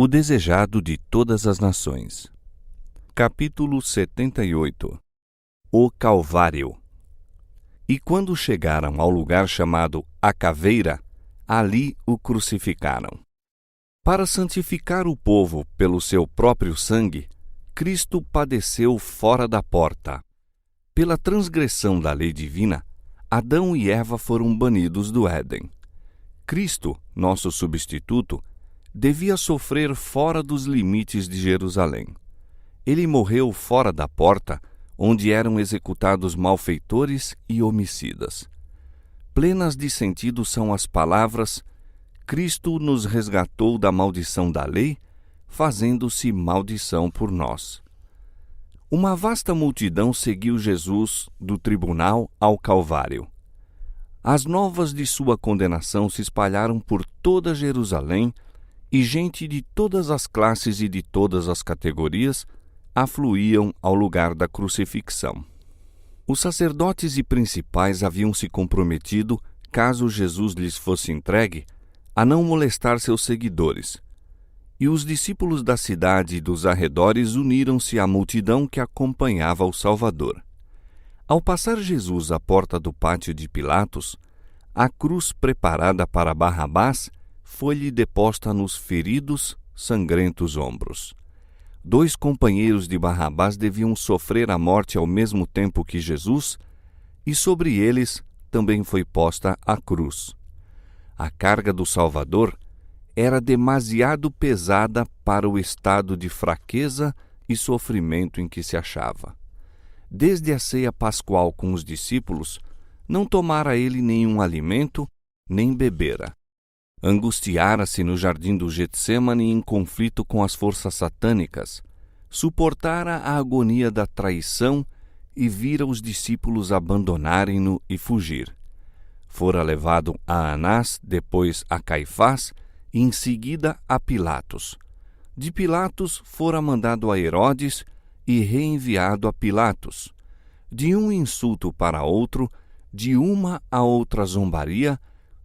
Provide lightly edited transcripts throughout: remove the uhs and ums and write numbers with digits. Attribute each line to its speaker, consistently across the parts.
Speaker 1: O desejado de todas as nações. Capítulo 78. O Calvário. E quando chegaram ao lugar chamado A Caveira, ali o crucificaram. Para santificar o povo pelo seu próprio sangue, Cristo padeceu fora da porta. Pela transgressão da lei divina, Adão e Eva foram banidos do Éden. Cristo, nosso substituto, devia sofrer fora dos limites de Jerusalém. Ele morreu fora da porta, onde eram executados malfeitores e homicidas. Plenas de sentido são as palavras: Cristo nos resgatou da maldição da lei, fazendo-se maldição por nós. Uma vasta multidão seguiu Jesus do tribunal ao Calvário. As novas de sua condenação se espalharam por toda Jerusalém, e gente de todas as classes e de todas as categorias afluíam ao lugar da crucifixão. Os sacerdotes e principais haviam se comprometido, caso Jesus lhes fosse entregue, a não molestar seus seguidores. E os discípulos da cidade e dos arredores uniram-se à multidão que acompanhava o Salvador. Ao passar Jesus à porta do pátio de Pilatos, a cruz preparada para Barrabás foi-lhe deposta nos feridos, sangrentos ombros. 2 companheiros de Barrabás deviam sofrer a morte ao mesmo tempo que Jesus, e sobre eles também foi posta a cruz. A carga do Salvador era demasiado pesada para o estado de fraqueza e sofrimento em que se achava. Desde a ceia pascual com os discípulos, não tomara ele nenhum alimento, nem bebera. Angustiara-se no jardim do Getsêmani em conflito com as forças satânicas, suportara a agonia da traição e vira os discípulos abandonarem-no e fugir. Fora levado a Anás, depois a Caifás e em seguida a Pilatos. De Pilatos fora mandado a Herodes e reenviado a Pilatos. De um insulto para outro, de uma a outra zombaria,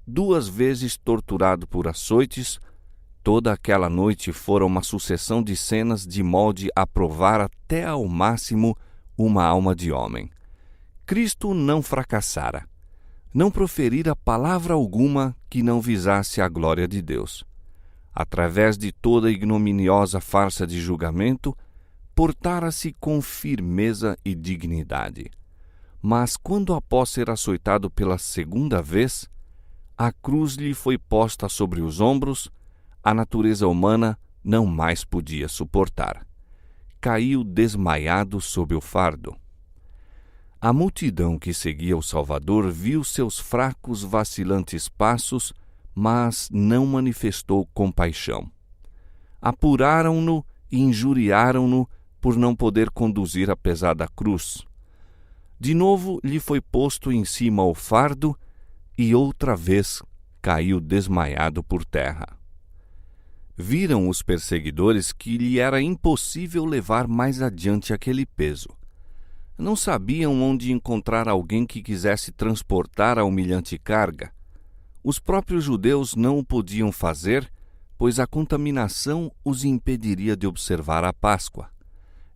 Speaker 1: 2 vezes torturado por açoites, toda aquela noite fora uma sucessão de cenas de molde a provar até ao máximo uma alma de homem. Cristo não fracassara, não proferira palavra alguma que não visasse a glória de Deus. Através de toda a ignominiosa farsa de julgamento, portara-se com firmeza e dignidade. Mas quando após ser açoitado pela 2ª vez, a cruz lhe foi posta sobre os ombros, a natureza humana não mais podia suportar. Caiu desmaiado sob o fardo. A multidão que seguia o Salvador viu seus fracos, vacilantes passos, mas não manifestou compaixão. Apuraram-no e injuriaram-no por não poder conduzir a pesada cruz. De novo lhe foi posto em cima o fardo, e outra vez caiu desmaiado por terra. Viram os perseguidores que lhe era impossível levar mais adiante aquele peso. Não sabiam onde encontrar alguém que quisesse transportar a humilhante carga. Os próprios judeus não o podiam fazer, pois a contaminação os impediria de observar a Páscoa.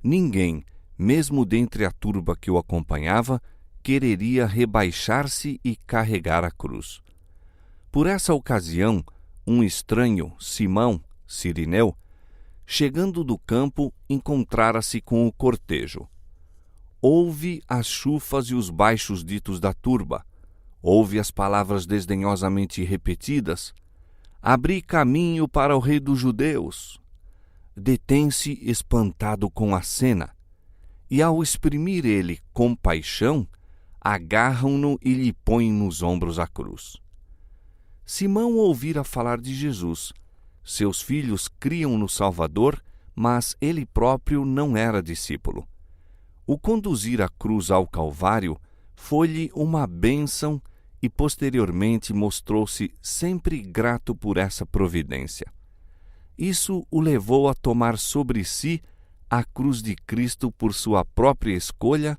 Speaker 1: Ninguém, mesmo dentre a turba que o acompanhava, quereria rebaixar-se e carregar a cruz. Por essa ocasião, um estranho, Simão, Cirineu, chegando do campo, encontrara-se com o cortejo. Ouve as chufas e os baixos ditos da turba, ouve as palavras desdenhosamente repetidas: abri caminho para o rei dos judeus. Detém-se espantado com a cena, e ao exprimir ele compaixão, agarram-no e lhe põem nos ombros a cruz. Simão ouvira falar de Jesus. Seus filhos criam no Salvador, mas ele próprio não era discípulo. O conduzir a cruz ao Calvário foi-lhe uma bênção e posteriormente mostrou-se sempre grato por essa providência. Isso o levou a tomar sobre si a cruz de Cristo por sua própria escolha,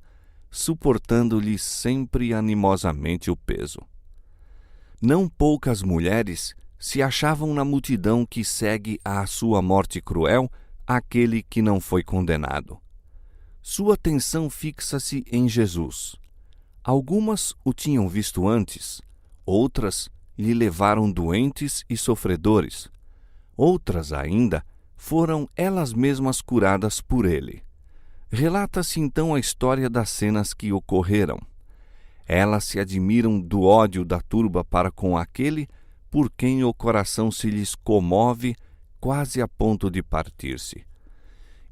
Speaker 1: suportando-lhe sempre animosamente o peso. Não poucas mulheres, se achavam na multidão que segue à sua morte cruel aquele que não foi condenado. Sua atenção fixa-se em Jesus. Algumas o tinham visto antes, outras lhe levaram doentes e sofredores, outras ainda foram elas mesmas curadas por ele. Relata-se então a história das cenas que ocorreram. Elas se admiram do ódio da turba para com aquele por quem o coração se lhes comove quase a ponto de partir-se.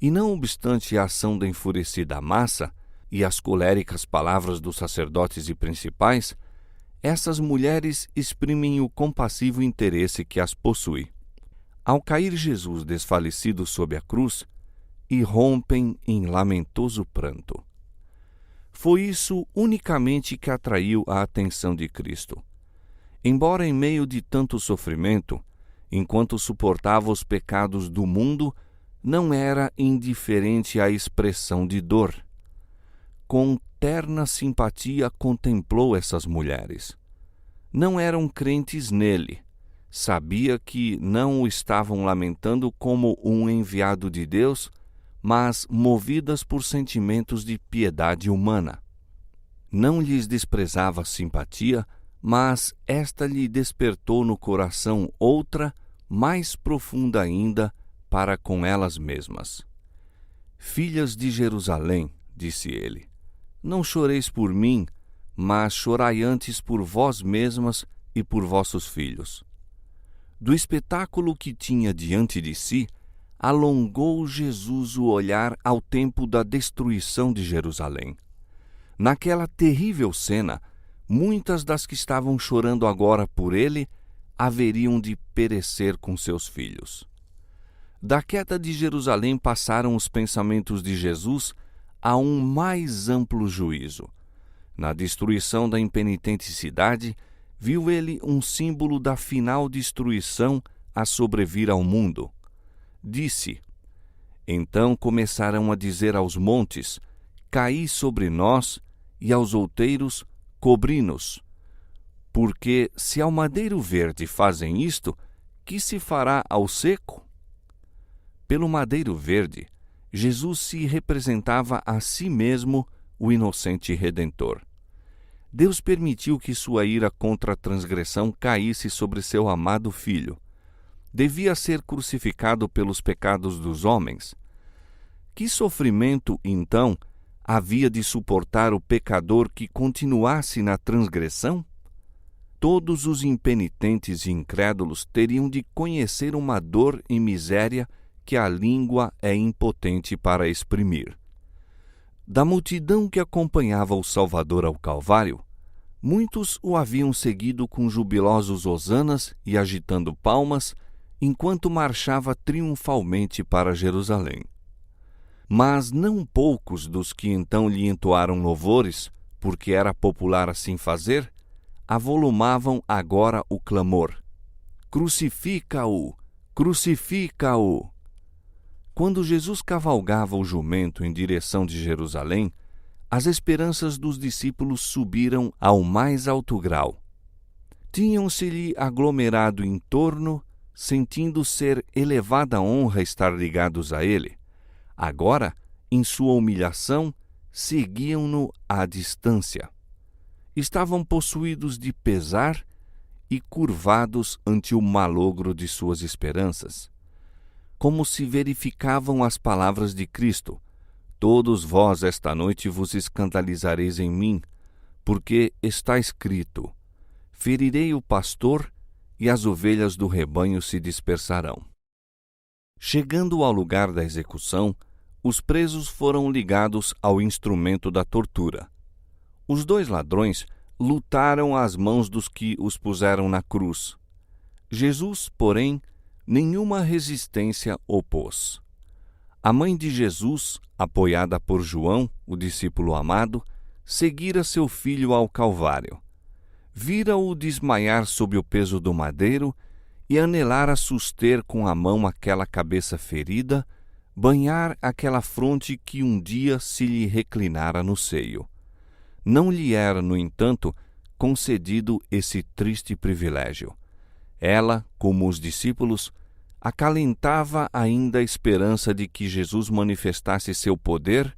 Speaker 1: E não obstante a ação da enfurecida massa e as coléricas palavras dos sacerdotes e principais, essas mulheres exprimem o compassivo interesse que as possui. Ao cair Jesus desfalecido sob a cruz, irrompem em lamentoso pranto. Foi isso unicamente que atraiu a atenção de Cristo. Embora em meio de tanto sofrimento, enquanto suportava os pecados do mundo, não era indiferente à expressão de dor. Com terna simpatia contemplou essas mulheres. Não eram crentes nele. Sabia que não o estavam lamentando como um enviado de Deus, mas movidas por sentimentos de piedade humana. Não lhes desprezava simpatia, mas esta lhe despertou no coração outra, mais profunda ainda, para com elas mesmas. Filhas de Jerusalém, disse ele, não choreis por mim, mas chorai antes por vós mesmas e por vossos filhos. Do espetáculo que tinha diante de si, alongou Jesus o olhar ao tempo da destruição de Jerusalém. Naquela terrível cena, muitas das que estavam chorando agora por ele haveriam de perecer com seus filhos. Da queda de Jerusalém passaram os pensamentos de Jesus a um mais amplo juízo. Na destruição da impenitente cidade, viu ele um símbolo da final destruição a sobrevir ao mundo. Disse: então começarão a dizer aos montes: caí sobre nós, e aos outeiros: cobri-nos. Porque se ao madeiro verde fazem isto, que se fará ao seco? Pelo madeiro verde, Jesus se representava a si mesmo o inocente Redentor. Deus permitiu que sua ira contra a transgressão caísse sobre seu amado Filho. Devia ser crucificado pelos pecados dos homens. Que sofrimento, então, havia de suportar o pecador que continuasse na transgressão? Todos os impenitentes e incrédulos teriam de conhecer uma dor e miséria que a língua é impotente para exprimir. Da multidão que acompanhava o Salvador ao Calvário, muitos o haviam seguido com jubilosos hosanas e agitando palmas, enquanto marchava triunfalmente para Jerusalém. Mas não poucos dos que então lhe entoaram louvores, porque era popular assim fazer, avolumavam agora o clamor: crucifica-o! Crucifica-o! Quando Jesus cavalgava o jumento em direção de Jerusalém, as esperanças dos discípulos subiram ao mais alto grau. Tinham-se-lhe aglomerado em torno, sentindo ser elevada honra estar ligados a ele. Agora, em sua humilhação, seguiam-no à distância. Estavam possuídos de pesar e curvados ante o malogro de suas esperanças. Como se verificavam as palavras de Cristo: todos vós esta noite vos escandalizareis em mim, porque está escrito: ferirei o pastor e as ovelhas do rebanho se dispersarão. Chegando ao lugar da execução, os presos foram ligados ao instrumento da tortura. Os 2 ladrões lutaram às mãos dos que os puseram na cruz. Jesus, porém, nenhuma resistência opôs. A mãe de Jesus, apoiada por João, o discípulo amado, seguira seu filho ao Calvário. Vira-o desmaiar sob o peso do madeiro e anelara suster com a mão aquela cabeça ferida, banhar aquela fronte que um dia se lhe reclinara no seio. Não lhe era, no entanto, concedido esse triste privilégio. Ela, como os discípulos, acalentava ainda a esperança de que Jesus manifestasse seu poder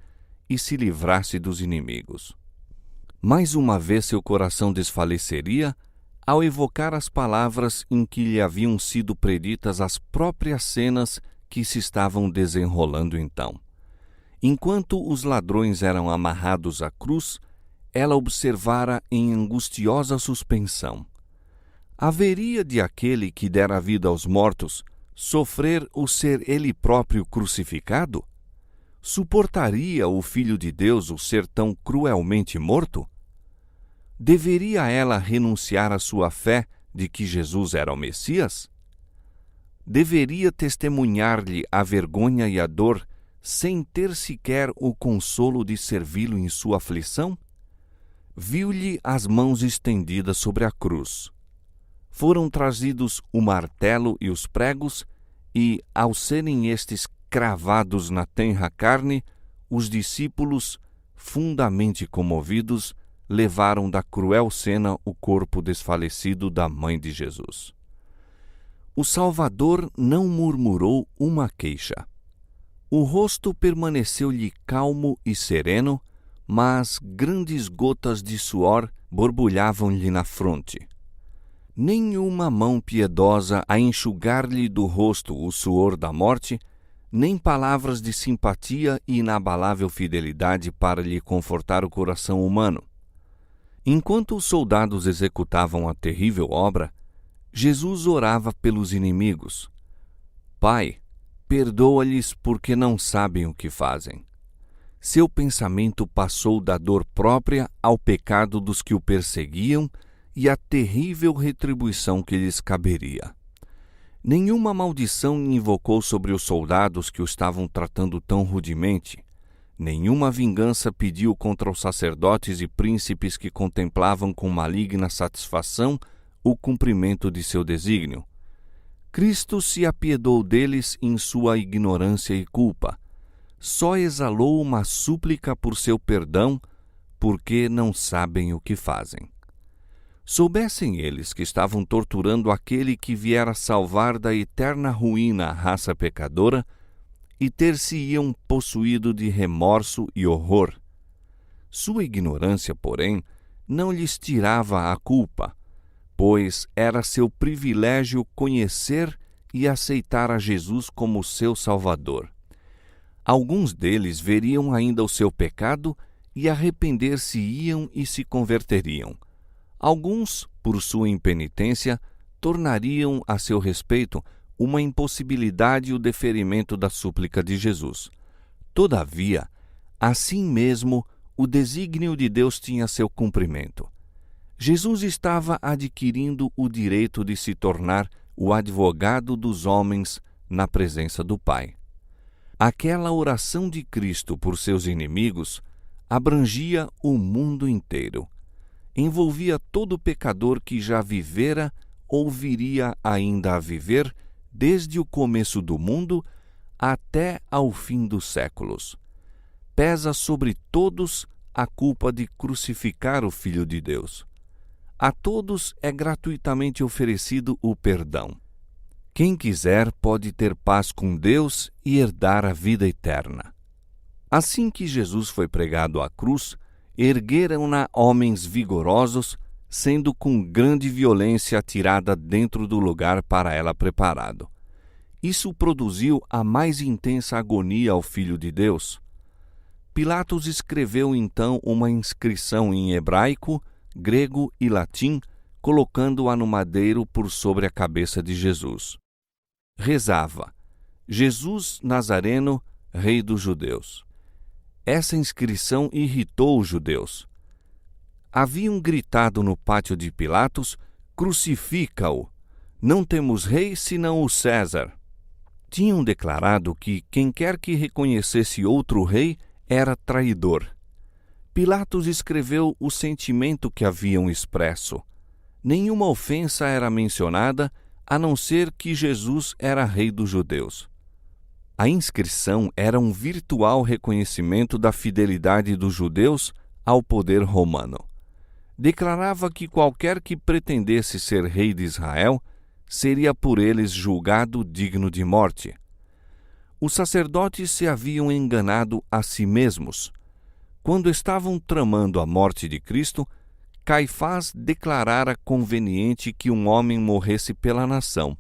Speaker 1: e se livrasse dos inimigos. Mais uma vez seu coração desfaleceria ao evocar as palavras em que lhe haviam sido preditas as próprias cenas que se estavam desenrolando então. Enquanto os ladrões eram amarrados à cruz, ela observara em angustiosa suspensão. Haveria de aquele que dera vida aos mortos sofrer o ser ele próprio crucificado? Suportaria o Filho de Deus o ser tão cruelmente morto? Deveria ela renunciar à sua fé de que Jesus era o Messias? Deveria testemunhar-lhe a vergonha e a dor sem ter sequer o consolo de servi-lo em sua aflição? Viu-lhe as mãos estendidas sobre a cruz. Foram trazidos o martelo e os pregos, e, ao serem estes cravados na tenra carne, os discípulos, fundamente comovidos, levaram da cruel cena o corpo desfalecido da mãe de Jesus. O Salvador não murmurou uma queixa. O rosto permaneceu-lhe calmo e sereno, mas grandes gotas de suor borbulhavam-lhe na fronte. Nenhuma mão piedosa a enxugar-lhe do rosto o suor da morte, nem palavras de simpatia e inabalável fidelidade para lhe confortar o coração humano. Enquanto os soldados executavam a terrível obra, Jesus orava pelos inimigos. Pai, perdoa-lhes porque não sabem o que fazem. Seu pensamento passou da dor própria ao pecado dos que o perseguiam e à terrível retribuição que lhes caberia. Nenhuma maldição invocou sobre os soldados que o estavam tratando tão rudemente. Nenhuma vingança pediu contra os sacerdotes e príncipes que contemplavam com maligna satisfação o cumprimento de seu desígnio. Cristo se apiedou deles em sua ignorância e culpa. Só exalou uma súplica por seu perdão, porque não sabem o que fazem. Soubessem eles que estavam torturando aquele que viera salvar da eterna ruína a raça pecadora, e ter-se-iam possuído de remorso e horror. Sua ignorância, porém, não lhes tirava a culpa, pois era seu privilégio conhecer e aceitar a Jesus como seu Salvador. Alguns deles veriam ainda o seu pecado e arrepender-se-iam e se converteriam. Alguns, por sua impenitência, tornariam a seu respeito uma impossibilidade o deferimento da súplica de Jesus. Todavia, assim mesmo, o desígnio de Deus tinha seu cumprimento. Jesus estava adquirindo o direito de se tornar o advogado dos homens na presença do Pai. Aquela oração de Cristo por seus inimigos abrangia o mundo inteiro. Envolvia todo pecador que já vivera ou viria ainda a viver desde o começo do mundo até ao fim dos séculos. Pesa sobre todos a culpa de crucificar o Filho de Deus. A todos é gratuitamente oferecido o perdão. Quem quiser pode ter paz com Deus e herdar a vida eterna. Assim que Jesus foi pregado à cruz, ergueram-na homens vigorosos, sendo com grande violência atirada dentro do lugar para ela preparado. Isso produziu a mais intensa agonia ao Filho de Deus. Pilatos escreveu então uma inscrição em hebraico, grego e latim, colocando-a no madeiro por sobre a cabeça de Jesus. Rezava: Jesus Nazareno, Rei dos Judeus. Essa inscrição irritou os judeus. Haviam gritado no pátio de Pilatos: crucifica-o! Não temos rei senão o César. Tinham declarado que quem quer que reconhecesse outro rei era traidor. Pilatos escreveu o sentimento que haviam expresso. Nenhuma ofensa era mencionada, a não ser que Jesus era rei dos judeus. A inscrição era um virtual reconhecimento da fidelidade dos judeus ao poder romano. Declarava que qualquer que pretendesse ser rei de Israel seria por eles julgado digno de morte. Os sacerdotes se haviam enganado a si mesmos. Quando estavam tramando a morte de Cristo, Caifás declarara conveniente que um homem morresse pela nação.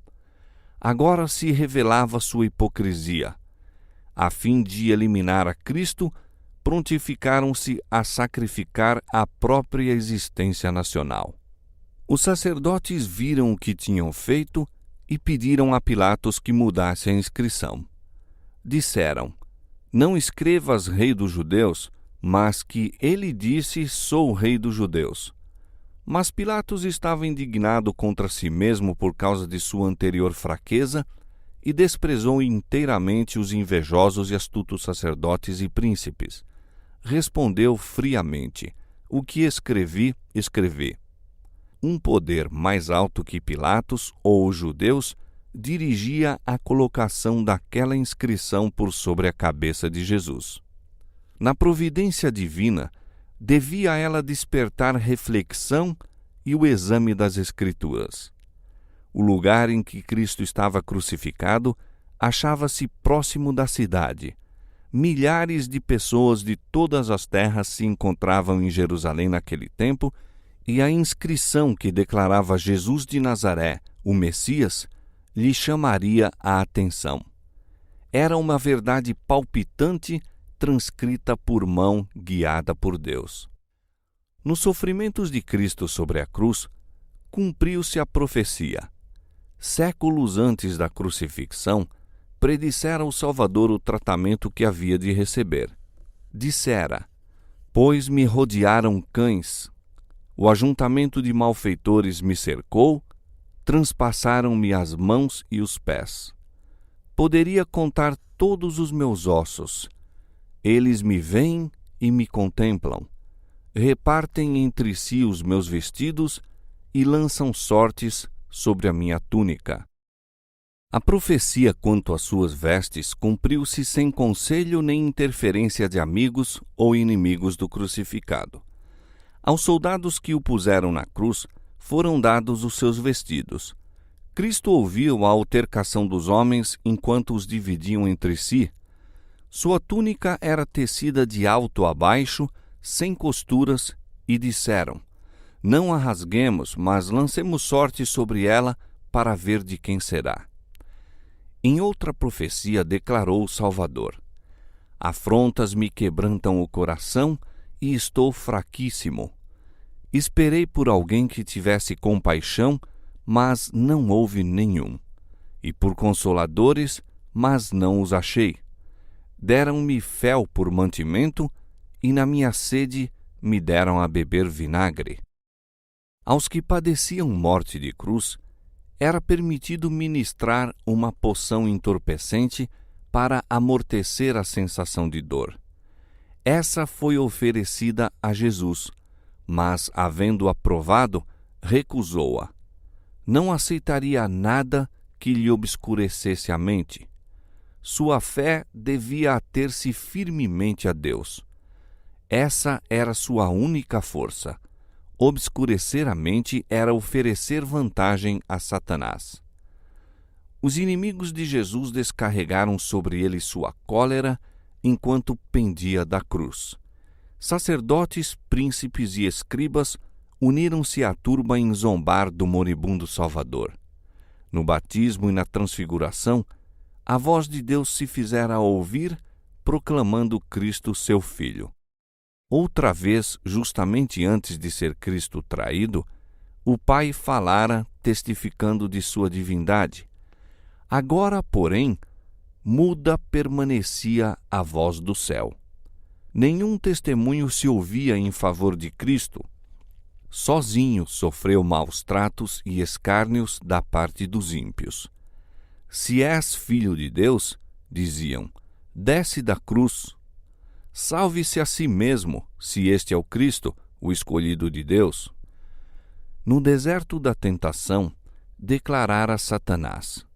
Speaker 1: Agora se revelava sua hipocrisia. A fim de eliminar a Cristo, prontificaram-se a sacrificar a própria existência nacional. Os sacerdotes viram o que tinham feito e pediram a Pilatos que mudasse a inscrição. Disseram: Não escrevas Rei dos Judeus, mas que ele disse: Sou o Rei dos Judeus. Mas Pilatos estava indignado contra si mesmo por causa de sua anterior fraqueza e desprezou inteiramente os invejosos e astutos sacerdotes e príncipes. Respondeu friamente: O que escrevi, escrevi. Um poder mais alto que Pilatos ou os judeus dirigia a colocação daquela inscrição por sobre a cabeça de Jesus. Na providência divina, devia ela despertar reflexão e o exame das Escrituras. O lugar em que Cristo estava crucificado achava-se próximo da cidade. Milhares de pessoas de todas as terras se encontravam em Jerusalém naquele tempo, e a inscrição que declarava Jesus de Nazaré, o Messias, lhe chamaria a atenção. Era uma verdade palpitante, transcrita por mão guiada por Deus. Nos sofrimentos de Cristo sobre a cruz, cumpriu-se a profecia. Séculos antes da crucifixão, predissera o Salvador o tratamento que havia de receber. Dissera: Pois me rodearam cães, o ajuntamento de malfeitores me cercou, transpassaram-me as mãos e os pés. Poderia contar todos os meus ossos. Eles me veem e me contemplam. Repartem entre si os meus vestidos e lançam sortes sobre a minha túnica. A profecia quanto às suas vestes cumpriu-se sem conselho nem interferência de amigos ou inimigos do crucificado. Aos soldados que o puseram na cruz foram dados os seus vestidos. Cristo ouviu a altercação dos homens enquanto os dividiam entre si. Sua túnica era tecida de alto a baixo, sem costuras, e disseram: Não a rasguemos, mas lancemos sorte sobre ela para ver de quem será. Em outra profecia declarou o Salvador: Afrontas me quebrantam o coração e estou fraquíssimo. Esperei por alguém que tivesse compaixão, mas não houve nenhum. E por consoladores, mas não os achei. Deram-me fel por mantimento, e na minha sede me deram a beber vinagre. Aos que padeciam morte de cruz, era permitido ministrar uma poção entorpecente para amortecer a sensação de dor. Essa foi oferecida a Jesus, mas, havendo-a provado, recusou-a. Não aceitaria nada que lhe obscurecesse a mente. Sua fé devia ater-se firmemente a Deus. Essa era sua única força. Obscurecer a mente era oferecer vantagem a Satanás. Os inimigos de Jesus descarregaram sobre ele sua cólera enquanto pendia da cruz. Sacerdotes, príncipes e escribas uniram-se à turba em zombar do moribundo Salvador. No batismo e na transfiguração, a voz de Deus se fizera ouvir, proclamando Cristo seu Filho. Outra vez, justamente antes de ser Cristo traído, o Pai falara, testificando de sua divindade. Agora, porém, muda permanecia a voz do céu. Nenhum testemunho se ouvia em favor de Cristo. Sozinho sofreu maus tratos e escárnios da parte dos ímpios. Se és filho de Deus, diziam, desce da cruz. Salve-se a si mesmo, se este é o Cristo, o escolhido de Deus. No deserto da tentação, declarara Satanás: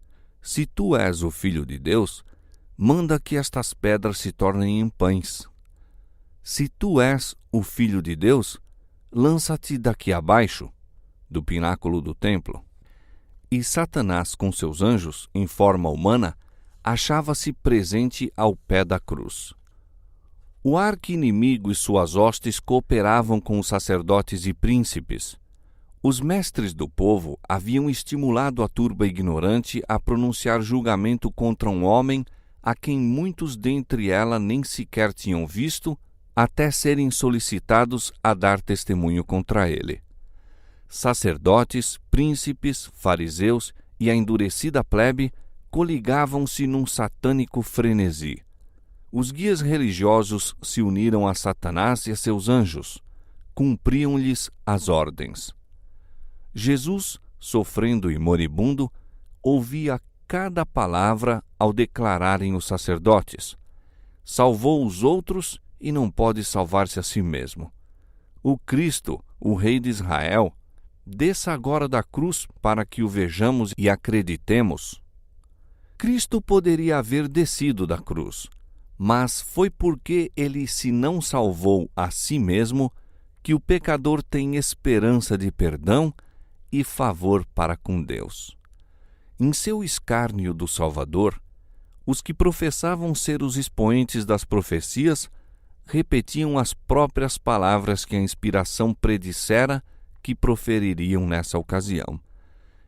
Speaker 1: se tu és o filho de Deus, manda que estas pedras se tornem em pães. Se tu és o filho de Deus, lança-te daqui abaixo, do pináculo do templo. e Satanás, com seus anjos, em forma humana, achava-se presente ao pé da cruz. O arqui-inimigo e suas hostes cooperavam com os sacerdotes e príncipes. Os mestres do povo haviam estimulado a turba ignorante a pronunciar julgamento contra um homem a quem muitos dentre ela nem sequer tinham visto, até serem solicitados a dar testemunho contra ele. Sacerdotes, príncipes, fariseus e a endurecida plebe coligavam-se num satânico frenesi. Os guias religiosos se uniram a Satanás e a seus anjos, cumpriam-lhes as ordens. Jesus, sofrendo e moribundo, ouvia cada palavra ao declararem os sacerdotes: salvou os outros e não pode salvar-se a si mesmo. O Cristo, o Rei de Israel, desça agora da cruz para que o vejamos e acreditemos. Cristo poderia haver descido da cruz, mas foi porque ele se não salvou a si mesmo que o pecador tem esperança de perdão e favor para com Deus. Em seu escárnio do Salvador, os que professavam ser os expoentes das profecias repetiam as próprias palavras que a inspiração predissera que profeririam nessa ocasião.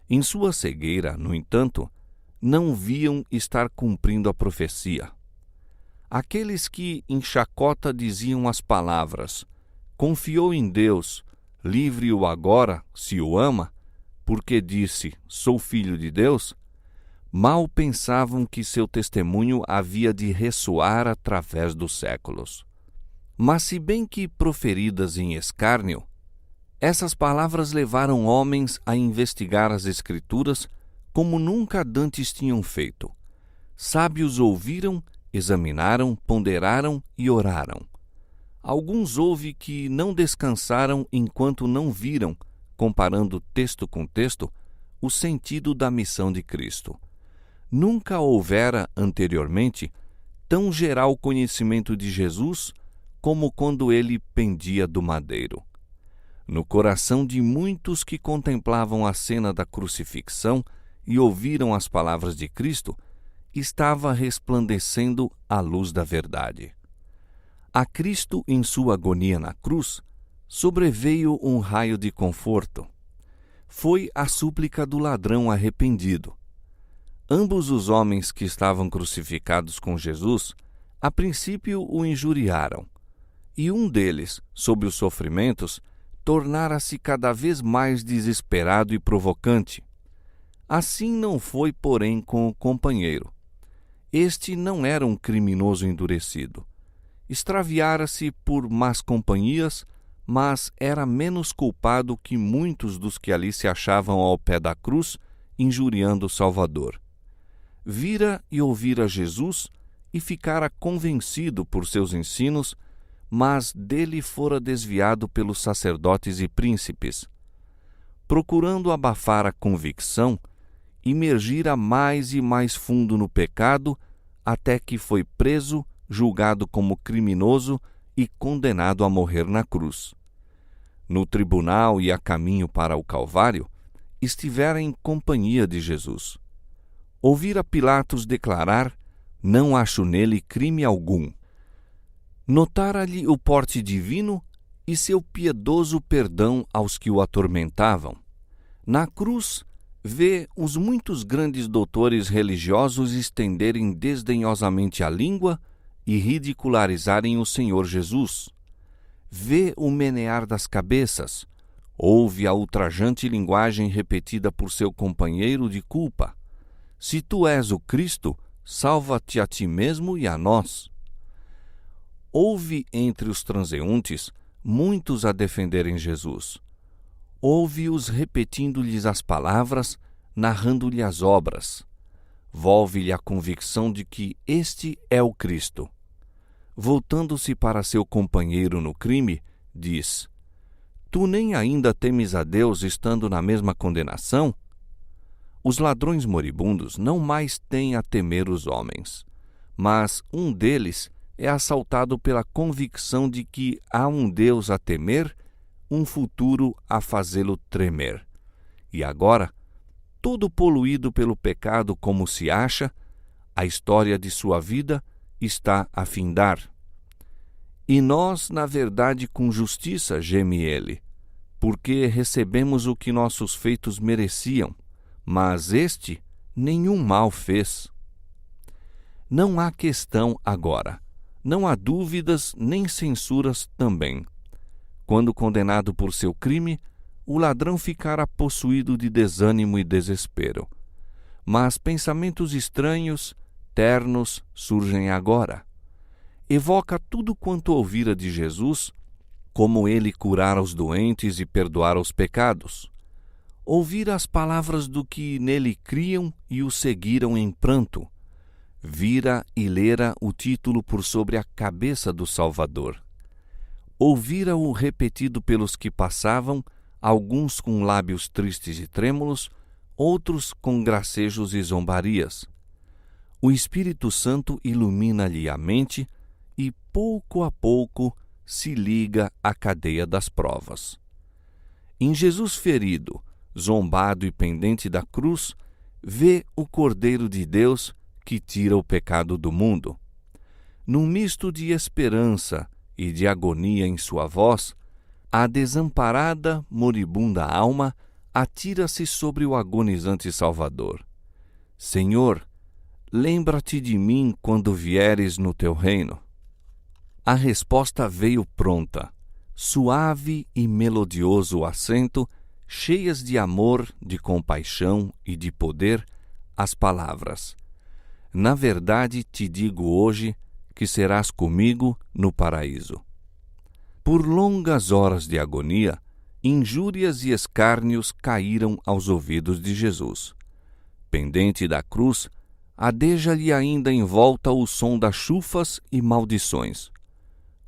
Speaker 1: Em sua cegueira, no entanto, não viam estar cumprindo a profecia. Aqueles que em chacota diziam as palavras: confiou em Deus, livre-o agora, se o ama, porque disse, sou filho de Deus, mal pensavam que seu testemunho havia de ressoar através dos séculos. Mas se bem que proferidas em escárnio, essas palavras levaram homens a investigar as Escrituras como nunca dantes tinham feito. Sábios ouviram, examinaram, ponderaram e oraram. Alguns houve que não descansaram enquanto não viram, comparando texto com texto, o sentido da missão de Cristo. Nunca houvera, anteriormente, tão geral conhecimento de Jesus como quando ele pendia do madeiro. No coração de muitos que contemplavam a cena da crucifixão e ouviram as palavras de Cristo, estava resplandecendo a luz da verdade. A Cristo, em sua agonia na cruz, sobreveio um raio de conforto. Foi a súplica do ladrão arrependido. Ambos os homens que estavam crucificados com Jesus, a princípio o injuriaram, e um deles, sob os sofrimentos, tornara-se cada vez mais desesperado e provocante. Assim não foi, porém, com o companheiro. Este não era um criminoso endurecido. Extraviara-se por más companhias, mas era menos culpado que muitos dos que ali se achavam ao pé da cruz, injuriando o Salvador. Vira e ouvira Jesus e ficara convencido por seus ensinos, mas dele fora desviado pelos sacerdotes e príncipes. Procurando abafar a convicção, imergira mais e mais fundo no pecado, até que foi preso, julgado como criminoso e condenado a morrer na cruz. No tribunal e a caminho para o Calvário, estivera em companhia de Jesus. Ouvira Pilatos declarar: não acho nele crime algum. Notara-lhe o porte divino e seu piedoso perdão aos que o atormentavam. Na cruz, vê os muitos grandes doutores religiosos estenderem desdenhosamente a língua e ridicularizarem o Senhor Jesus. Vê o menear das cabeças, ouve a ultrajante linguagem repetida por seu companheiro de culpa: se tu és o Cristo, salva-te a ti mesmo e a nós. Houve entre os transeuntes muitos a defenderem Jesus. Ouve-os repetindo-lhes as palavras, narrando-lhe as obras. Volve-lhe a convicção de que este é o Cristo. Voltando-se para seu companheiro no crime, diz: tu nem ainda temes a Deus estando na mesma condenação? Os ladrões moribundos não mais têm a temer os homens, mas um deles é assaltado pela convicção de que há um Deus a temer, um futuro a fazê-lo tremer. E agora, todo poluído pelo pecado como se acha, a história de sua vida está a findar. E nós, na verdade, com justiça, geme ele, porque recebemos o que nossos feitos mereciam, mas este nenhum mal fez. Não há questão agora, não há dúvidas nem censuras também. Quando condenado por seu crime, o ladrão ficara possuído de desânimo e desespero. Mas pensamentos estranhos, ternos, surgem agora. Evoca tudo quanto ouvira de Jesus, como ele curara os doentes e perdoara os pecados. Ouvira as palavras do que nele criam e o seguiram em pranto. Vira e lera o título por sobre a cabeça do Salvador. Ouvira-o repetido pelos que passavam, alguns com lábios tristes e trêmulos, outros com gracejos e zombarias. O Espírito Santo ilumina-lhe a mente e, pouco a pouco, se liga à cadeia das provas. Em Jesus ferido, zombado e pendente da cruz, vê o Cordeiro de Deus que tira o pecado do mundo. Num misto de esperança e de agonia em sua voz, a desamparada, moribunda alma atira-se sobre o agonizante Salvador. Senhor, lembra-te de mim quando vieres no teu reino. A resposta veio pronta, suave e melodioso o acento, cheias de amor, de compaixão e de poder, as palavras: na verdade te digo hoje que serás comigo no paraíso. Por longas horas de agonia, injúrias e escárnios caíram aos ouvidos de Jesus. Pendente da cruz, adeja-lhe ainda em volta o som das chufas e maldições.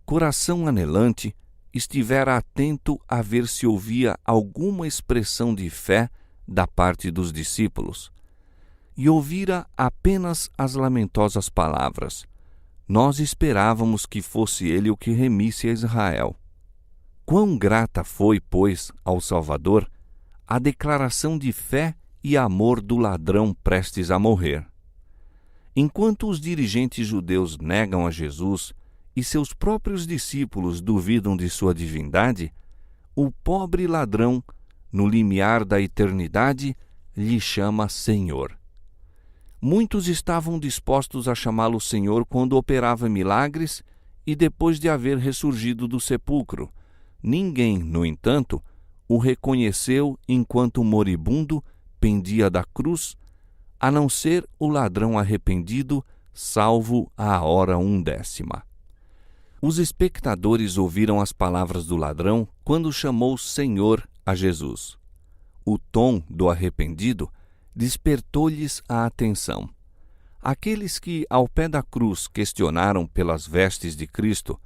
Speaker 1: Coração anelante, estivera atento a ver se ouvia alguma expressão de fé da parte dos discípulos. E ouvira apenas as lamentosas palavras: nós esperávamos que fosse ele o que remisse a Israel. Quão grata foi, pois, ao Salvador a declaração de fé e amor do ladrão prestes a morrer. Enquanto os dirigentes judeus negam a Jesus e seus próprios discípulos duvidam de sua divindade, o pobre ladrão, no limiar da eternidade, lhe chama Senhor. Muitos estavam dispostos a chamá-lo Senhor quando operava milagres e depois de haver ressurgido do sepulcro. Ninguém, no entanto, o reconheceu enquanto moribundo pendia da cruz, a não ser o ladrão arrependido, salvo à hora 1/10. Os espectadores ouviram as palavras do ladrão quando chamou Senhor a Jesus. O tom do arrependido despertou-lhes a atenção. Aqueles que, ao pé da cruz, questionaram pelas vestes de Cristo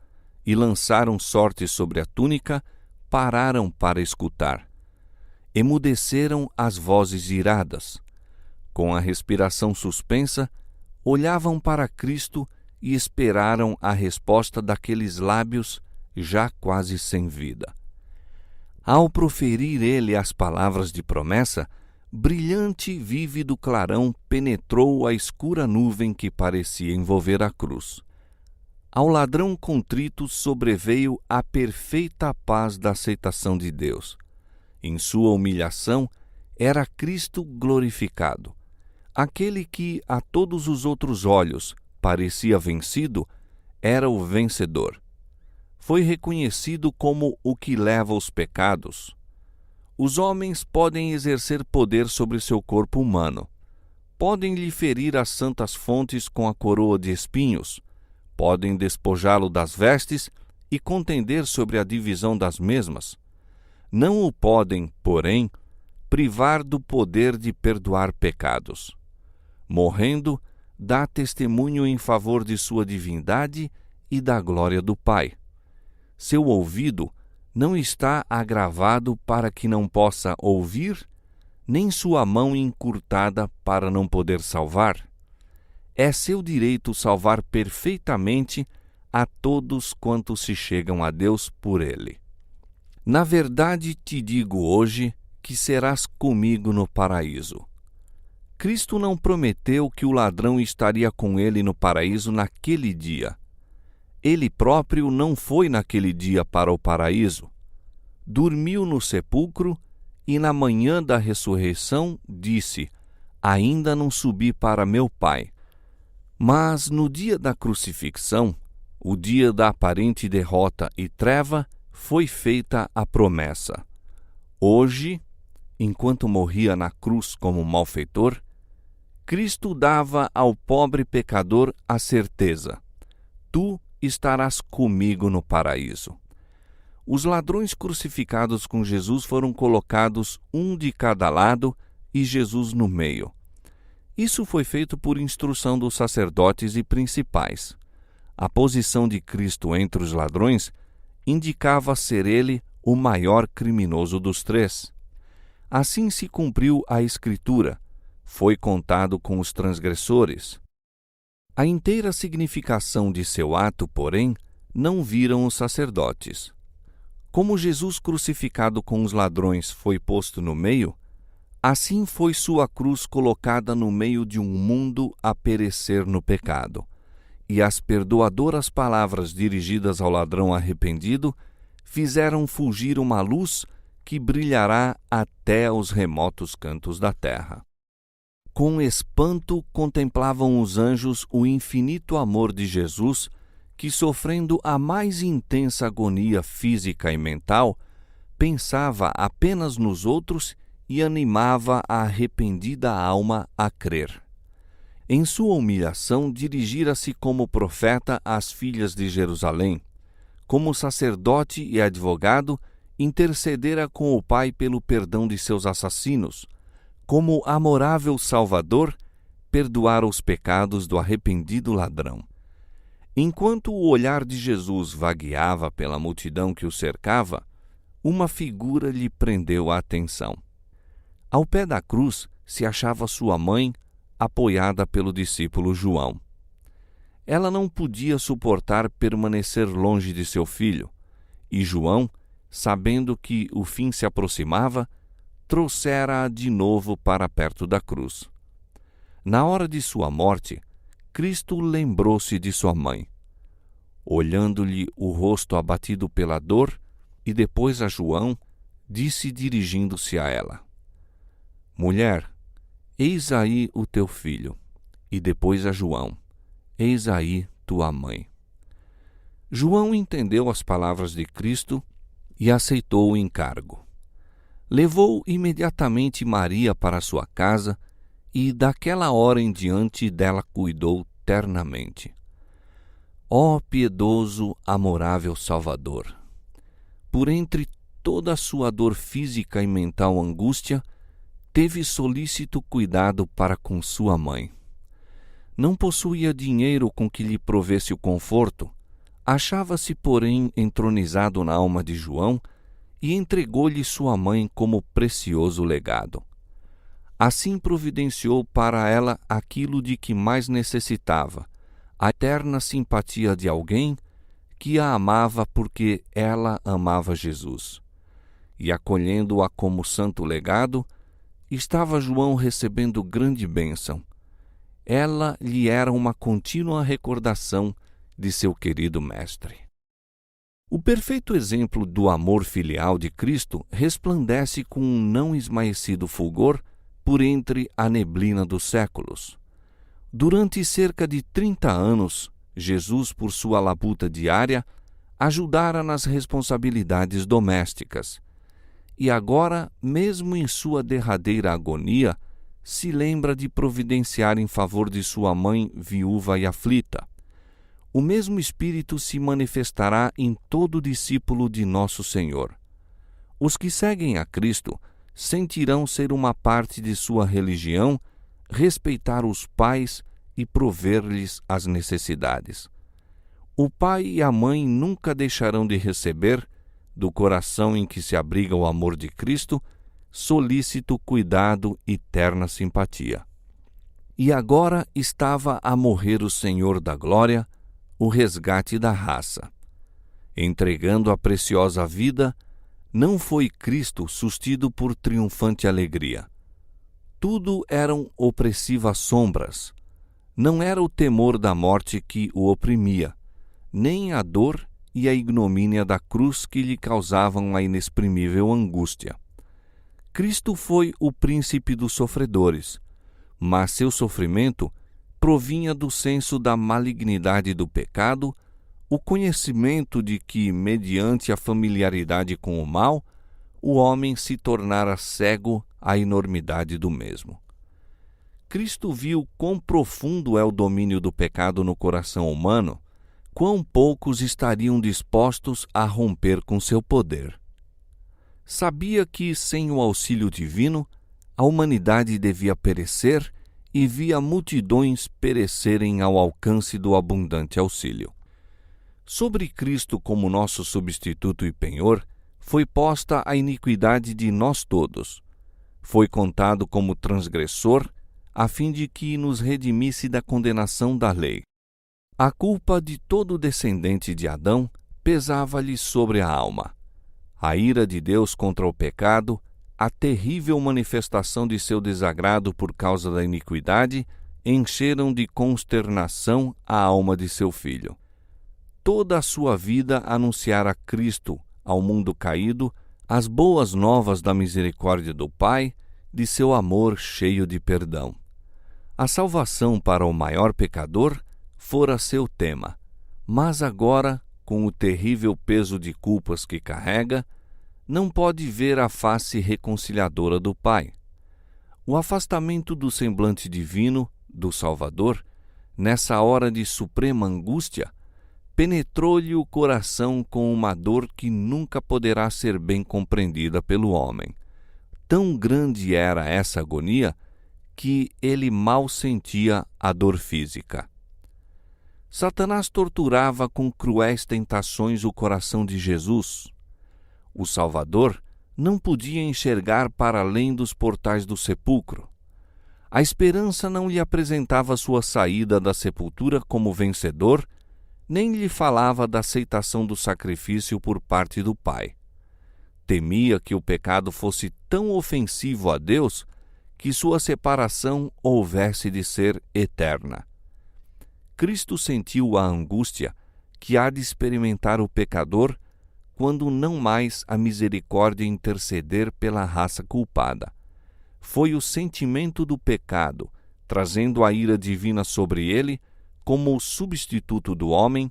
Speaker 1: e lançaram sortes sobre a túnica, pararam para escutar. Emudeceram as vozes iradas. Com a respiração suspensa, olhavam para Cristo e esperaram a resposta daqueles lábios já quase sem vida. Ao proferir ele as palavras de promessa, brilhante e vívido clarão penetrou a escura nuvem que parecia envolver a cruz. Ao ladrão contrito sobreveio a perfeita paz da aceitação de Deus. Em sua humilhação, era Cristo glorificado. Aquele que, a todos os outros olhos, parecia vencido, era o vencedor. Foi reconhecido como o que leva os pecados. Os homens podem exercer poder sobre seu corpo humano. Podem lhe ferir as santas fontes com a coroa de espinhos. Podem despojá-lo das vestes e contender sobre a divisão das mesmas. Não o podem, porém, privar do poder de perdoar pecados. Morrendo, dá testemunho em favor de sua divindade e da glória do Pai. Seu ouvido não está agravado para que não possa ouvir, nem sua mão encurtada para não poder salvar. É seu direito salvar perfeitamente a todos quantos se chegam a Deus por ele. Na verdade te digo hoje que serás comigo no paraíso. Cristo não prometeu que o ladrão estaria com ele no paraíso naquele dia. Ele próprio não foi naquele dia para o paraíso. Dormiu no sepulcro e na manhã da ressurreição disse: ainda não subi para meu Pai. Mas no dia da crucifixão, o dia da aparente derrota e treva, foi feita a promessa. Hoje, enquanto morria na cruz como malfeitor, Cristo dava ao pobre pecador a certeza: tu estarás comigo no paraíso. Os ladrões crucificados com Jesus foram colocados um de cada lado e Jesus no meio. Isso foi feito por instrução dos sacerdotes e principais. A posição de Cristo entre os ladrões indicava ser ele o maior criminoso dos três. Assim se cumpriu a Escritura: foi contado com os transgressores. A inteira significação de seu ato, porém, não viram os sacerdotes. Como Jesus crucificado com os ladrões foi posto no meio, assim foi sua cruz colocada no meio de um mundo a perecer no pecado. E as perdoadoras palavras dirigidas ao ladrão arrependido fizeram fulgir uma luz que brilhará até os remotos cantos da terra. Com espanto contemplavam os anjos o infinito amor de Jesus, que, sofrendo a mais intensa agonia física e mental, pensava apenas nos outros e animava a arrependida alma a crer. Em sua humilhação, dirigira-se como profeta às filhas de Jerusalém. Como sacerdote e advogado, intercedera com o Pai pelo perdão de seus assassinos. Como amorável Salvador, perdoara os pecados do arrependido ladrão. Enquanto o olhar de Jesus vagueava pela multidão que o cercava, uma figura lhe prendeu a atenção. Ao pé da cruz se achava sua mãe, apoiada pelo discípulo João. Ela não podia suportar permanecer longe de seu filho, e João, sabendo que o fim se aproximava, trouxera-a de novo para perto da cruz. Na hora de sua morte, Cristo lembrou-se de sua mãe. Olhando-lhe o rosto abatido pela dor, e depois a João, disse dirigindo-se a ela: Mulher, eis aí o teu filho. E depois a João: eis aí tua mãe. João entendeu as palavras de Cristo e aceitou o encargo. Levou imediatamente Maria para sua casa e daquela hora em diante dela cuidou ternamente. Ó piedoso, amorável Salvador! Por entre toda a sua dor física e mental angústia, teve solícito cuidado para com sua mãe. Não possuía dinheiro com que lhe provesse o conforto, achava-se, porém, entronizado na alma de João e entregou-lhe sua mãe como precioso legado. Assim providenciou para ela aquilo de que mais necessitava, a eterna simpatia de alguém que a amava porque ela amava Jesus. E acolhendo-a como santo legado, estava João recebendo grande bênção. Ela lhe era uma contínua recordação de seu querido mestre. O perfeito exemplo do amor filial de Cristo resplandece com um não esmaecido fulgor por entre a neblina dos séculos. Durante cerca de 30 anos, Jesus, por sua labuta diária, ajudara nas responsabilidades domésticas. E agora, mesmo em sua derradeira agonia, se lembra de providenciar em favor de sua mãe viúva e aflita. O mesmo Espírito se manifestará em todo discípulo de nosso Senhor. Os que seguem a Cristo sentirão ser uma parte de sua religião, respeitar os pais e prover-lhes as necessidades. O pai e a mãe nunca deixarão de receber, do coração em que se abriga o amor de Cristo, solícito cuidado e terna simpatia. E agora estava a morrer o Senhor da glória, o resgate da raça. Entregando a preciosa vida, não foi Cristo sustido por triunfante alegria. Tudo eram opressivas sombras. Não era o temor da morte que o oprimia, nem a dor e a ignomínia da cruz que lhe causavam a inexprimível angústia. Cristo foi o príncipe dos sofredores, mas seu sofrimento provinha do senso da malignidade do pecado, o conhecimento de que, mediante a familiaridade com o mal, o homem se tornara cego à enormidade do mesmo. Cristo viu quão profundo é o domínio do pecado no coração humano, quão poucos estariam dispostos a romper com seu poder. Sabia que, sem o auxílio divino, a humanidade devia perecer e via multidões perecerem ao alcance do abundante auxílio. Sobre Cristo como nosso substituto e penhor, foi posta a iniquidade de nós todos. Foi contado como transgressor, a fim de que nos redimisse da condenação da lei. A culpa de todo descendente de Adão pesava-lhe sobre a alma. A ira de Deus contra o pecado, a terrível manifestação de seu desagrado por causa da iniquidade, encheram de consternação a alma de seu filho. Toda a sua vida anunciara Cristo ao mundo caído as boas novas da misericórdia do Pai, de seu amor cheio de perdão. A salvação para o maior pecador fora seu tema, mas agora, com o terrível peso de culpas que carrega, não pode ver a face reconciliadora do Pai. O afastamento do semblante divino, do Salvador, nessa hora de suprema angústia, penetrou-lhe o coração com uma dor que nunca poderá ser bem compreendida pelo homem. Tão grande era essa agonia que ele mal sentia a dor física. Satanás torturava com cruéis tentações o coração de Jesus. O Salvador não podia enxergar para além dos portais do sepulcro. A esperança não lhe apresentava sua saída da sepultura como vencedor, nem lhe falava da aceitação do sacrifício por parte do Pai. Temia que o pecado fosse tão ofensivo a Deus que sua separação houvesse de ser eterna. Cristo sentiu a angústia que há de experimentar o pecador quando não mais a misericórdia interceder pela raça culpada. Foi o sentimento do pecado, trazendo a ira divina sobre ele, como o substituto do homem,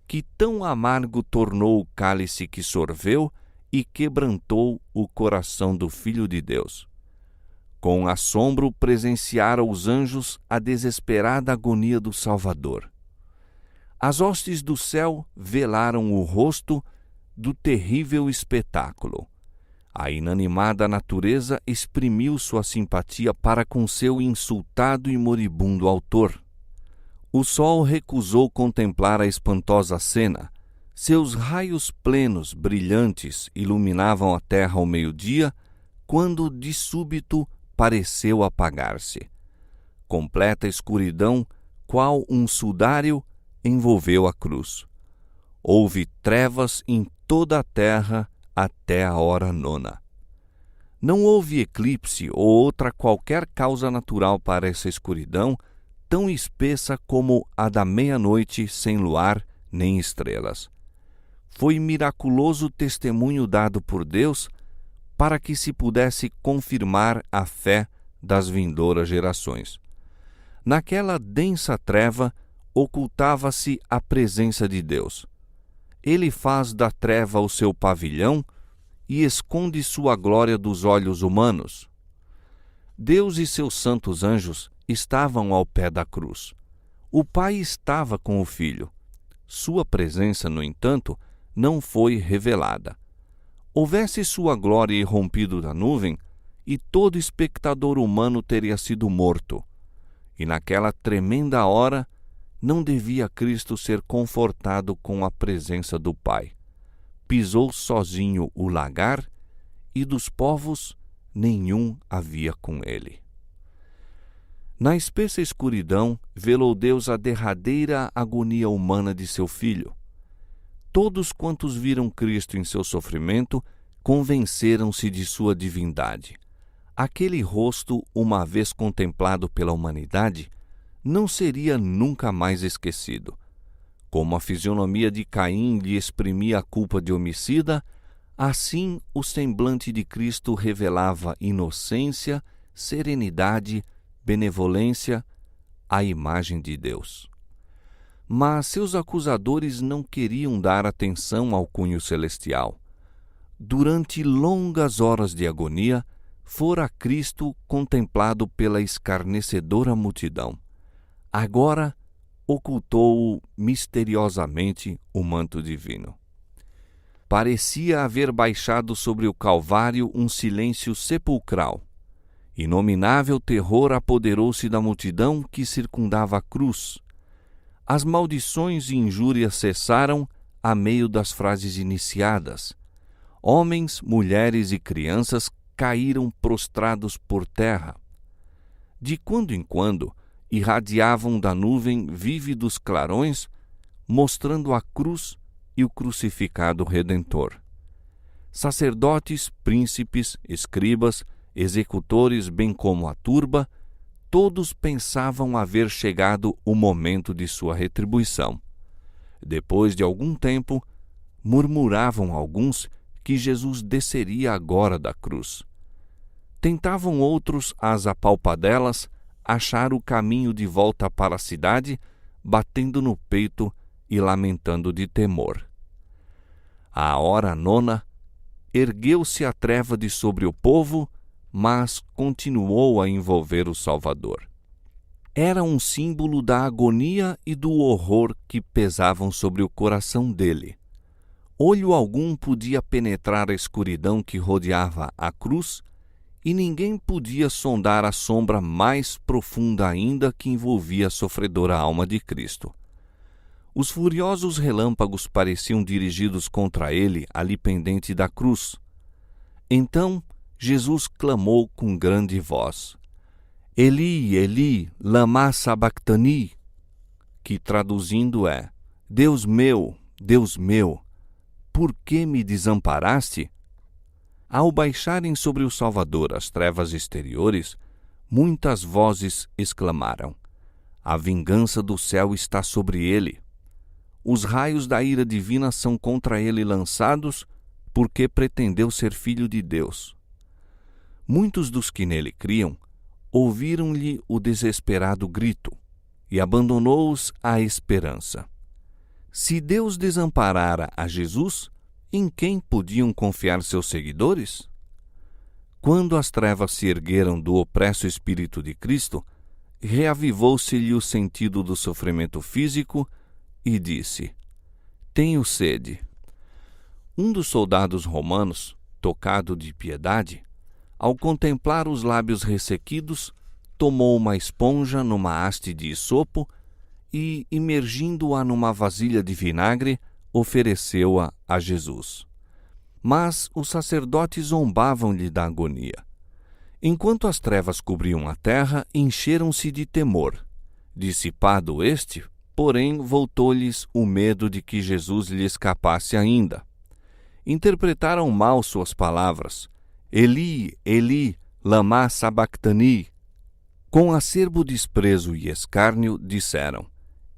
Speaker 1: que tão amargo tornou o cálice que sorveu e quebrantou o coração do Filho de Deus. Com assombro presenciaram os anjos a desesperada agonia do Salvador. As hostes do céu velaram o rosto do terrível espetáculo. A inanimada natureza exprimiu sua simpatia para com seu insultado e moribundo autor. O sol recusou contemplar a espantosa cena. Seus raios plenos, brilhantes, iluminavam a terra ao meio-dia, quando, de súbito, pareceu apagar-se. Completa escuridão, qual um sudário, envolveu a cruz. Houve trevas em toda a terra até a hora nona. Não houve eclipse ou outra qualquer causa natural para essa escuridão, tão espessa como a da meia-noite sem luar nem estrelas. Foi miraculoso testemunho dado por Deus para que se pudesse confirmar a fé das vindouras gerações. Naquela densa treva ocultava-se a presença de Deus. Ele faz da treva o seu pavilhão e esconde sua glória dos olhos humanos. Deus e seus santos anjos estavam ao pé da cruz. O Pai estava com o Filho. Sua presença, no entanto, não foi revelada. Houvesse sua glória irrompido da nuvem, e todo espectador humano teria sido morto. E naquela tremenda hora, não devia Cristo ser confortado com a presença do Pai. Pisou sozinho o lagar, e dos povos nenhum havia com ele. Na espessa escuridão, velou Deus a derradeira agonia humana de seu Filho. Todos quantos viram Cristo em seu sofrimento convenceram-se de sua divindade. aquele rosto, uma vez contemplado pela humanidade, não seria nunca mais esquecido. Como a fisionomia de Caim lhe exprimia a culpa de homicida, assim o semblante de Cristo revelava inocência, serenidade, benevolência, a imagem de Deus. Mas seus acusadores não queriam dar atenção ao cunho celestial. Durante longas horas de agonia, fora Cristo contemplado pela escarnecedora multidão. Agora ocultou misteriosamente o manto divino. Parecia haver baixado sobre o Calvário um silêncio sepulcral. Inominável terror apoderou-se da multidão que circundava a cruz. As maldições e injúrias cessaram a meio das frases iniciadas. Homens, mulheres e crianças caíram prostrados por terra. De quando em quando, irradiavam da nuvem vívidos clarões, mostrando a cruz e o crucificado Redentor. Sacerdotes, príncipes, escribas, executores, bem como a turba, todos pensavam haver chegado o momento de sua retribuição. Depois de algum tempo, murmuravam alguns que Jesus desceria agora da cruz. Tentavam outros, às apalpadelas, achar o caminho de volta para a cidade, batendo no peito e lamentando de temor. À hora nona, ergueu-se a treva de sobre o povo, mas continuou a envolver o Salvador. Era um símbolo da agonia e do horror que pesavam sobre o coração dele. Olho algum podia penetrar a escuridão que rodeava a cruz, e ninguém podia sondar a sombra mais profunda ainda que envolvia a sofredora alma de Cristo. Os furiosos relâmpagos pareciam dirigidos contra ele ali pendente da cruz. Então Jesus clamou com grande voz: Eli, Eli, lama sabachthani, que traduzindo é: Deus meu, por que me desamparaste? Ao baixarem sobre o Salvador as trevas exteriores, muitas vozes exclamaram: A vingança do céu está sobre ele. Os raios da ira divina são contra ele lançados, porque pretendeu ser filho de Deus. Muitos dos que nele criam ouviram-lhe o desesperado grito, e abandonou-os a esperança. Se Deus desamparara a Jesus, em quem podiam confiar seus seguidores? Quando as trevas se ergueram do opresso Espírito de Cristo, reavivou-se-lhe o sentido do sofrimento físico e disse: Tenho sede. Um dos soldados romanos, tocado de piedade, ao contemplar os lábios ressequidos, tomou uma esponja numa haste de isopo e, imergindo-a numa vasilha de vinagre, ofereceu-a a Jesus. Mas os sacerdotes zombavam-lhe da agonia. Enquanto as trevas cobriam a terra, encheram-se de temor. Dissipado este, porém, voltou-lhes o medo de que Jesus lhe escapasse ainda. Interpretaram mal suas palavras. Eli, Eli, lama sabachthani. Com acerbo desprezo e escárnio, disseram: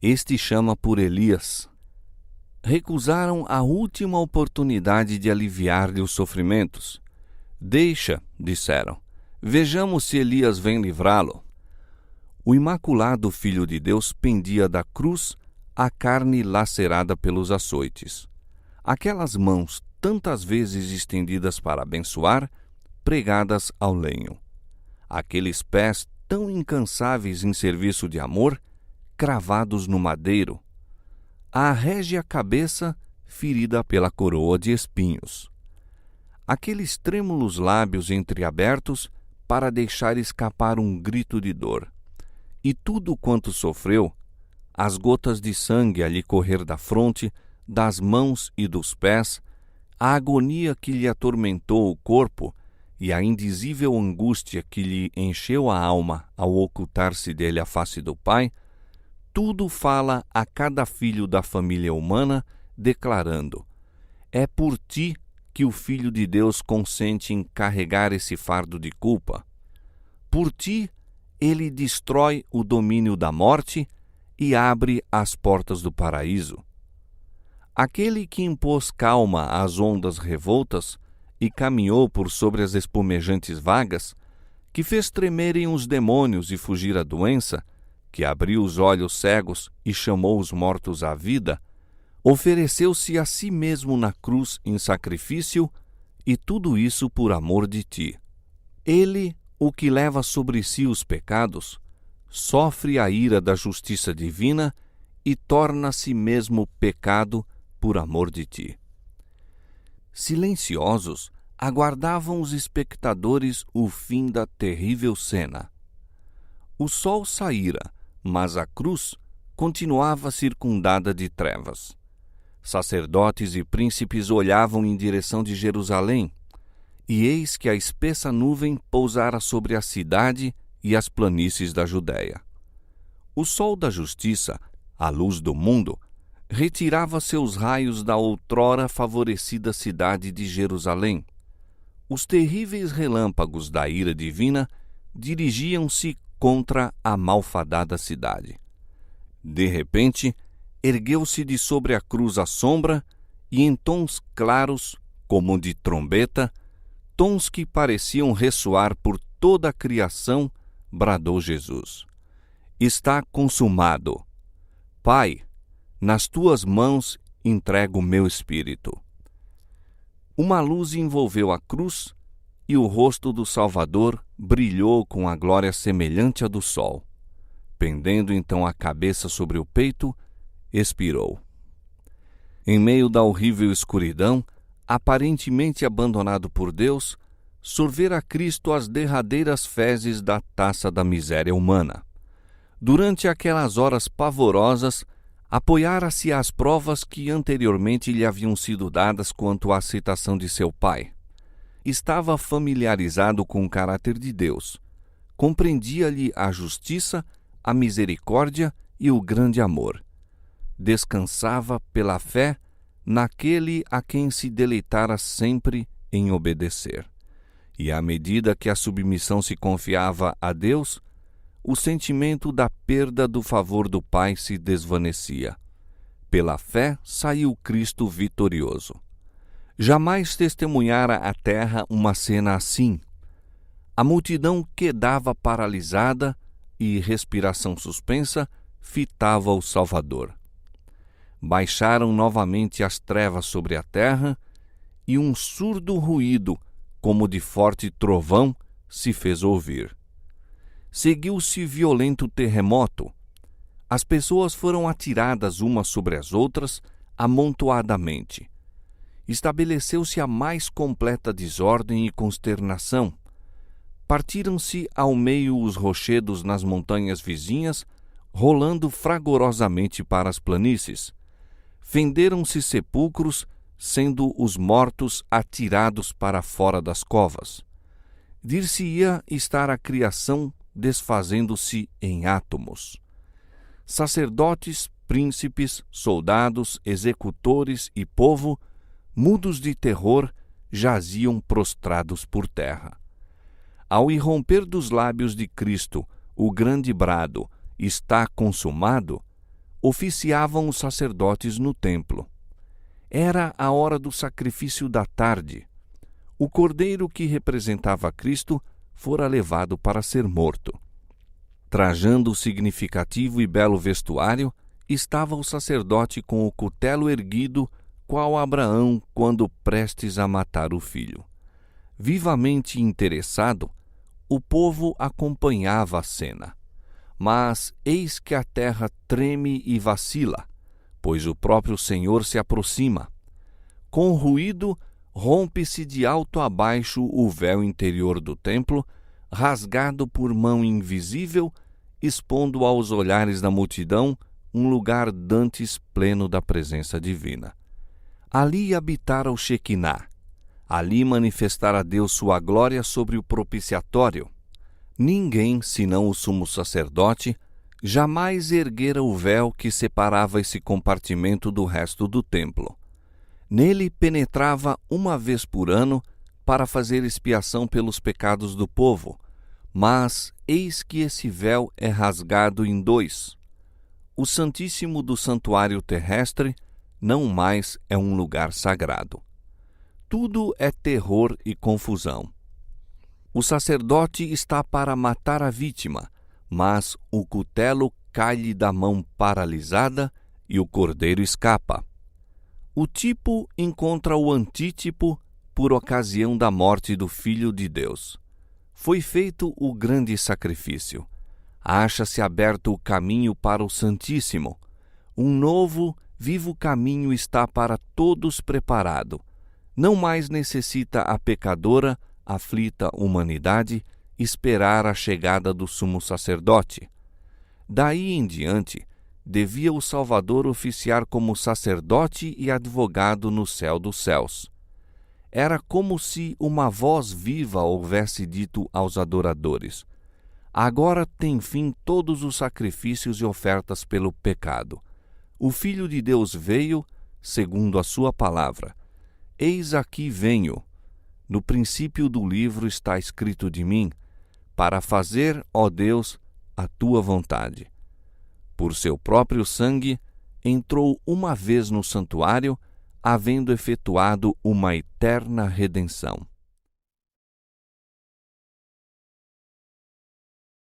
Speaker 1: Este chama por Elias. Recusaram a última oportunidade de aliviar-lhe os sofrimentos. Deixa, disseram, vejamos se Elias vem livrá-lo. O imaculado Filho de Deus pendia da cruz, a carne lacerada pelos açoites. Aquelas mãos, tantas vezes estendidas para abençoar, pregadas ao lenho. Aqueles pés tão incansáveis em serviço de amor, cravados no madeiro. A régia cabeça ferida pela coroa de espinhos. Aqueles trêmulos lábios entreabertos para deixar escapar um grito de dor. E tudo quanto sofreu, as gotas de sangue a lhe correr da fronte, das mãos e dos pés, a agonia que lhe atormentou o corpo e a indizível angústia que lhe encheu a alma ao ocultar-se dele a face do Pai, tudo fala a cada filho da família humana, declarando: É por ti que o Filho de Deus consente em carregar esse fardo de culpa? Por ti, ele destrói o domínio da morte e abre as portas do paraíso. Aquele que impôs calma às ondas revoltas e caminhou por sobre as espumejantes vagas, que fez tremerem os demônios e fugir a doença, que abriu os olhos cegos e chamou os mortos à vida, ofereceu-se a si mesmo na cruz em sacrifício, e tudo isso por amor de ti. Ele, o que leva sobre si os pecados, sofre a ira da justiça divina e torna a si mesmo pecado por amor de ti. Silenciosos, aguardavam os espectadores o fim da terrível cena. O sol saíra, mas a cruz continuava circundada de trevas. Sacerdotes e príncipes olhavam em direção de Jerusalém, e eis que a espessa nuvem pousara sobre a cidade e as planícies da Judéia. O sol da justiça, a luz do mundo, retirava seus raios da outrora favorecida cidade de Jerusalém. Os terríveis relâmpagos da ira divina dirigiam-se contra a malfadada cidade. De repente, ergueu-se de sobre a cruz a sombra, e em tons claros, como de trombeta, tons que pareciam ressoar por toda a criação, bradou Jesus: Está consumado. Pai, nas tuas mãos entrego o meu espírito. Uma luz envolveu a cruz, e o rosto do Salvador brilhou com a glória semelhante à do sol. Pendendo então a cabeça sobre o peito, expirou. Em meio da horrível escuridão, aparentemente abandonado por Deus, sorvera Cristo as derradeiras fezes da taça da miséria humana. Durante aquelas horas pavorosas, apoiara-se às provas que anteriormente lhe haviam sido dadas quanto à aceitação de seu Pai. Estava familiarizado com o caráter de Deus. Compreendia-lhe a justiça, a misericórdia e o grande amor. Descansava pela fé naquele a quem se deleitara sempre em obedecer. E à medida que a submissão se confiava a Deus, o sentimento da perda do favor do Pai se desvanecia. Pela fé saiu Cristo vitorioso. Jamais testemunhara a terra uma cena assim. A multidão quedava paralisada e, respiração suspensa, fitava o Salvador. Baixaram novamente as trevas sobre a terra, e um surdo ruído, como de forte trovão, se fez ouvir. Seguiu-se violento terremoto. As pessoas foram atiradas umas sobre as outras, amontoadamente. Estabeleceu-se a mais completa desordem e consternação. Partiram-se ao meio os rochedos nas montanhas vizinhas, rolando fragorosamente para as planícies. Fenderam-se sepulcros, sendo os mortos atirados para fora das covas. Dir-se-ia estar a criação desfazendo-se em átomos. Sacerdotes, príncipes, soldados, executores e povo, mudos de terror, jaziam prostrados por terra. Ao irromper dos lábios de Cristo o grande brado "Está consumado", oficiavam os sacerdotes no templo. Era a hora do sacrifício da tarde. O cordeiro que representava Cristo fora levado para ser morto. Trajando o significativo e belo vestuário, estava o sacerdote com o cutelo erguido, qual Abraão quando prestes a matar o filho. Vivamente interessado, o povo acompanhava a cena. Mas eis que a terra treme e vacila, pois o próprio Senhor se aproxima. Com ruído, rompe-se de alto a baixo o véu interior do templo, rasgado por mão invisível, expondo aos olhares da multidão um lugar dantes pleno da presença divina. Ali habitara o Shequiná. Ali manifestara Deus sua glória sobre o propiciatório. Ninguém, senão o sumo sacerdote, jamais erguera o véu que separava esse compartimento do resto do templo. Nele penetrava uma vez por ano para fazer expiação pelos pecados do povo, mas eis que esse véu é rasgado em dois. O Santíssimo do Santuário Terrestre não mais é um lugar sagrado. Tudo é terror e confusão. O sacerdote está para matar a vítima, mas o cutelo cai-lhe da mão paralisada e o cordeiro escapa. O tipo encontra o antítipo por ocasião da morte do Filho de Deus. Foi feito o grande sacrifício. Acha-se aberto o caminho para o Santíssimo. Um novo, vivo caminho está para todos preparado. Não mais necessita a pecadora, aflita humanidade, esperar a chegada do sumo sacerdote. Daí em diante, devia o Salvador oficiar como sacerdote e advogado no céu dos céus. Era como se uma voz viva houvesse dito aos adoradores: agora tem fim todos os sacrifícios e ofertas pelo pecado. O Filho de Deus veio, segundo a sua palavra. Eis aqui venho. No princípio do livro está escrito de mim, para fazer, ó Deus, a tua vontade. Por seu próprio sangue, entrou uma vez no santuário, havendo efetuado uma eterna redenção.